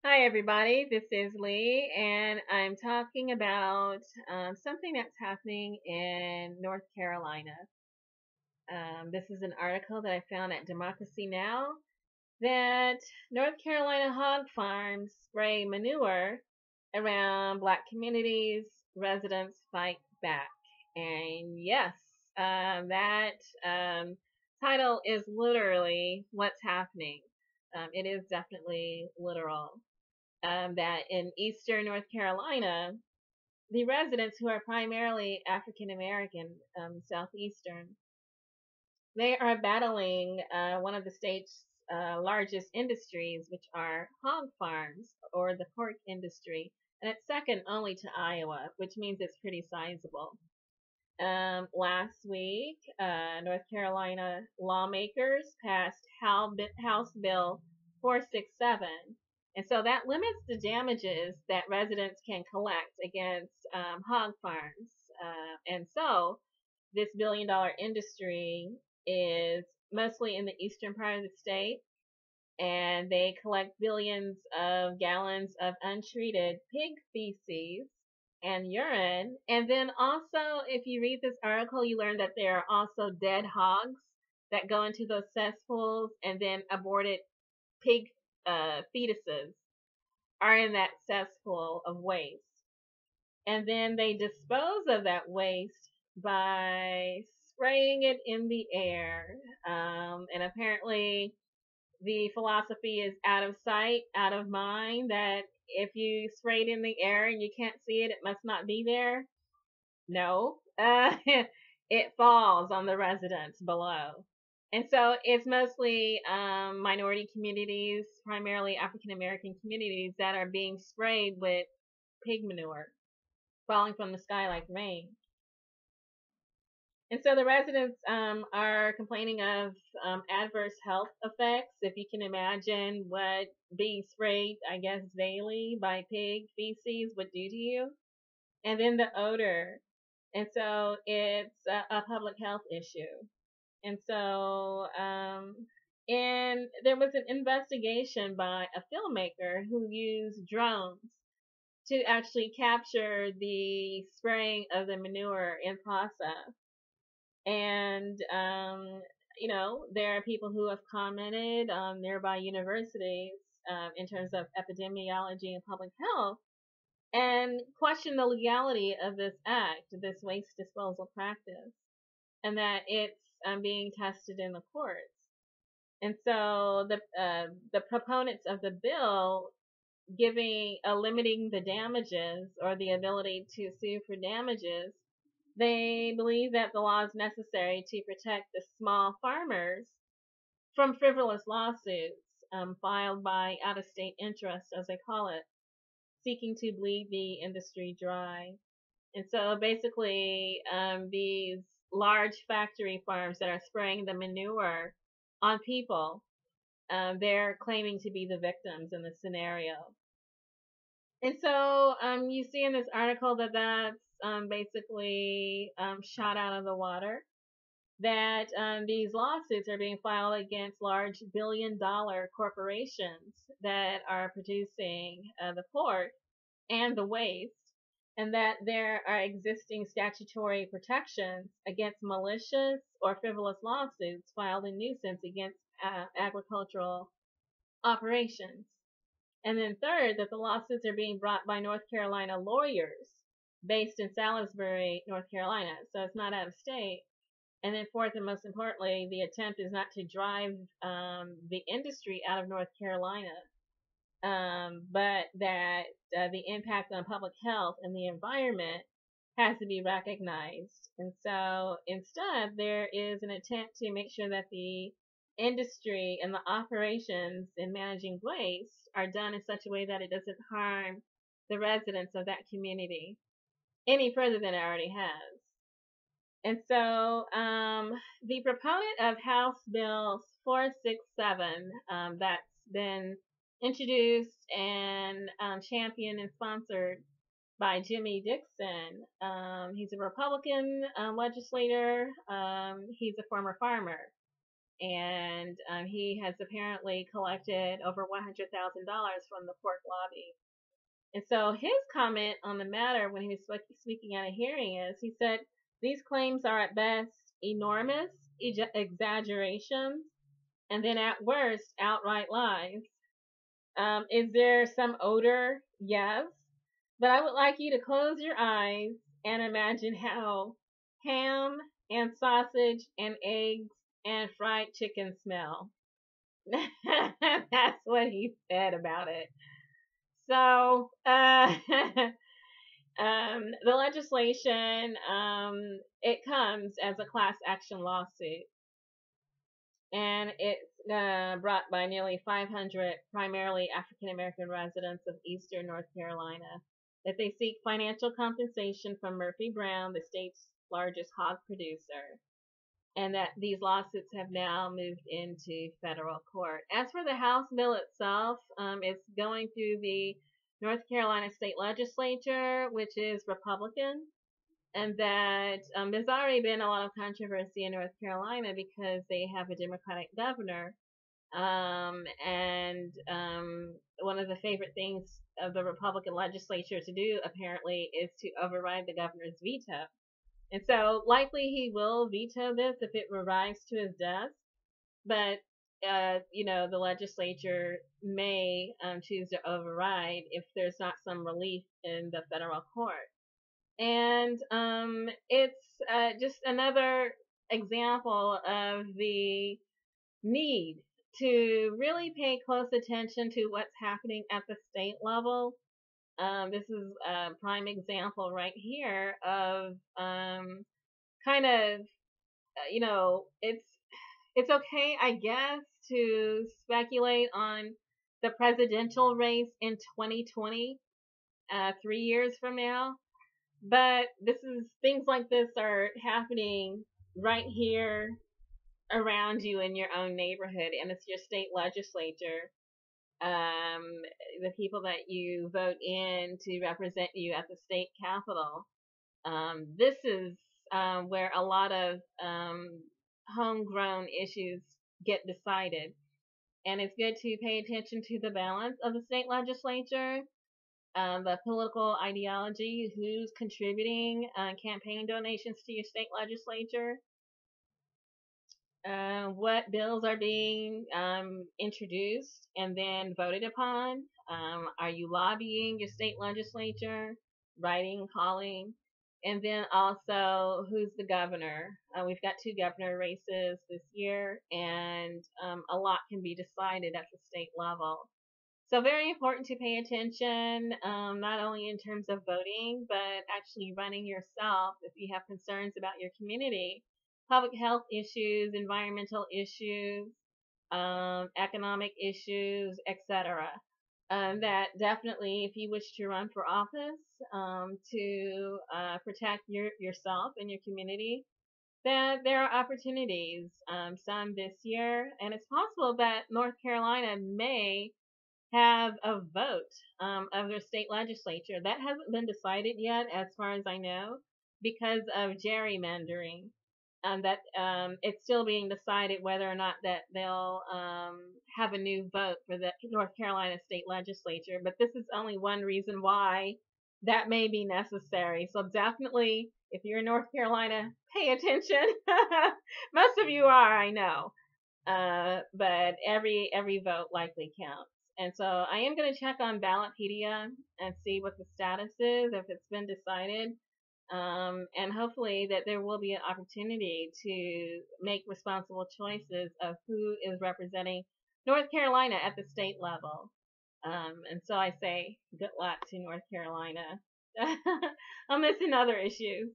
Hi, everybody. This is Lee, and I'm talking about something that's happening in North Carolina. This is an article that I found at Democracy Now! That North Carolina hog farms spray manure around Black communities, residents fight back. And yes, that title is literally what's happening. It is definitely literal that in eastern North Carolina, the residents who are primarily African American, southeastern, they are battling one of the state's largest industries, which are hog farms or the pork industry, and it's second only to Iowa, which means it's pretty sizable. Last week, North Carolina lawmakers passed House Bill 467. And so that limits the damages that residents can collect against hog farms. And so this billion-dollar industry is mostly in the eastern part of the state, and they collect billions of gallons of untreated pig feces and urine. And then also, if you read this article, you learn that there are also dead hogs that go into those cesspools, and then aborted pig fetuses are in that cesspool of waste. And then they dispose of that waste by spraying it in the air. And apparently, the philosophy is out of sight, out of mind, that if you spray it in the air and you can't see it, it must not be there. No, it falls on the residents below. And so it's mostly minority communities, primarily African American communities, that are being sprayed with pig manure falling from the sky like rain. And so the residents are complaining of adverse health effects. If you can imagine what being sprayed, I guess, daily by pig feces would do to you. And then the odor. And so it's a public health issue. And so, and there was an investigation by a filmmaker who used drones to actually capture the spraying of the manure in process. And, there are people who have commented on nearby universities in terms of epidemiology and public health and question the legality of this act, this waste disposal practice, and that it's being tested in the courts. And so the proponents of the bill limiting the damages or the ability to sue for damages, they believe that the law is necessary to protect the small farmers from frivolous lawsuits filed by out-of-state interests, as they call it, seeking to bleed the industry dry. And so basically, these large factory farms that are spraying the manure on people, they're claiming to be the victims in this scenario. And so you see in this article that that's basically shot out of the water, that these lawsuits are being filed against large billion-dollar corporations that are producing the pork and the waste, and that there are existing statutory protections against malicious or frivolous lawsuits filed in nuisance against agricultural operations. And then third, that the lawsuits are being brought by North Carolina lawyers based in Salisbury, North Carolina. So it's not out of state. And then fourth, and most importantly, the attempt is not to drive the industry out of North Carolina, but that the impact on public health and the environment has to be recognized. And so instead, there is an attempt to make sure that the industry and the operations in managing waste are done in such a way that it doesn't harm the residents of that community any further than it already has. And so the proponent of House Bill 467 that's been introduced and championed and sponsored by Jimmy Dixon. He's a Republican legislator. He's a former farmer. and he has apparently collected over $100,000 from the pork lobby. And so his comment on the matter when he was speaking at a hearing is, he said, these claims are at best enormous exaggerations, and then at worst, outright lies. Is there some odor? Yes. But I would like you to close your eyes and imagine how ham and sausage and eggs and fried chicken smell. That's what he said about it. So, the legislation, it comes as a class action lawsuit, and it's brought by nearly 500 primarily African American residents of eastern North Carolina, that they seek financial compensation from Murphy Brown, the state's largest hog producer, and that these lawsuits have now moved into federal court. As for the House bill itself, it's going through the North Carolina State Legislature, which is Republican, and that there's already been a lot of controversy in North Carolina because they have a Democratic governor, and one of the favorite things of the Republican legislature to do, apparently, is to override the governor's veto. And so likely he will veto this if it arrives to his desk, but the legislature may choose to override if there's not some relief in the federal court. And it's just another example of the need to really pay close attention to what's happening at the state level. This is a prime example right here of kind of, it's okay, I guess, to speculate on the presidential race in 2020, 3 years from now. But things like this are happening right here around you in your own neighborhood, and it's your state legislature, the people that you vote in to represent you at the state capitol. This is where a lot of homegrown issues get decided, and it's good to pay attention to the balance of the state legislature, the political ideology, who's contributing campaign donations to your state legislature, what bills are being introduced and then voted upon. Are you lobbying your state legislature, writing, calling? And then also, who's the governor? We've got 2 governor races this year, and a lot can be decided at the state level. So very important to pay attention, not only in terms of voting, but actually running yourself if you have concerns about your community, public health issues, environmental issues, economic issues, etc. That definitely, if you wish to run for office, to protect yourself and your community, that there are opportunities, some this year, and it's possible that North Carolina may have a vote of their state legislature. That hasn't been decided yet, as far as I know, because of gerrymandering. That it's still being decided whether or not that they'll have a new vote for the North Carolina state legislature. But this is only one reason why that may be necessary. So definitely, if you're in North Carolina, pay attention. Most of you are, I know. But every vote likely counts. And so I am going to check on BALLOTPEDIA and see what the status is, if it's been decided. And hopefully that there will be an opportunity to make responsible choices of who is representing North Carolina at the state level. And so I say good luck to North Carolina. I'm missing other issues.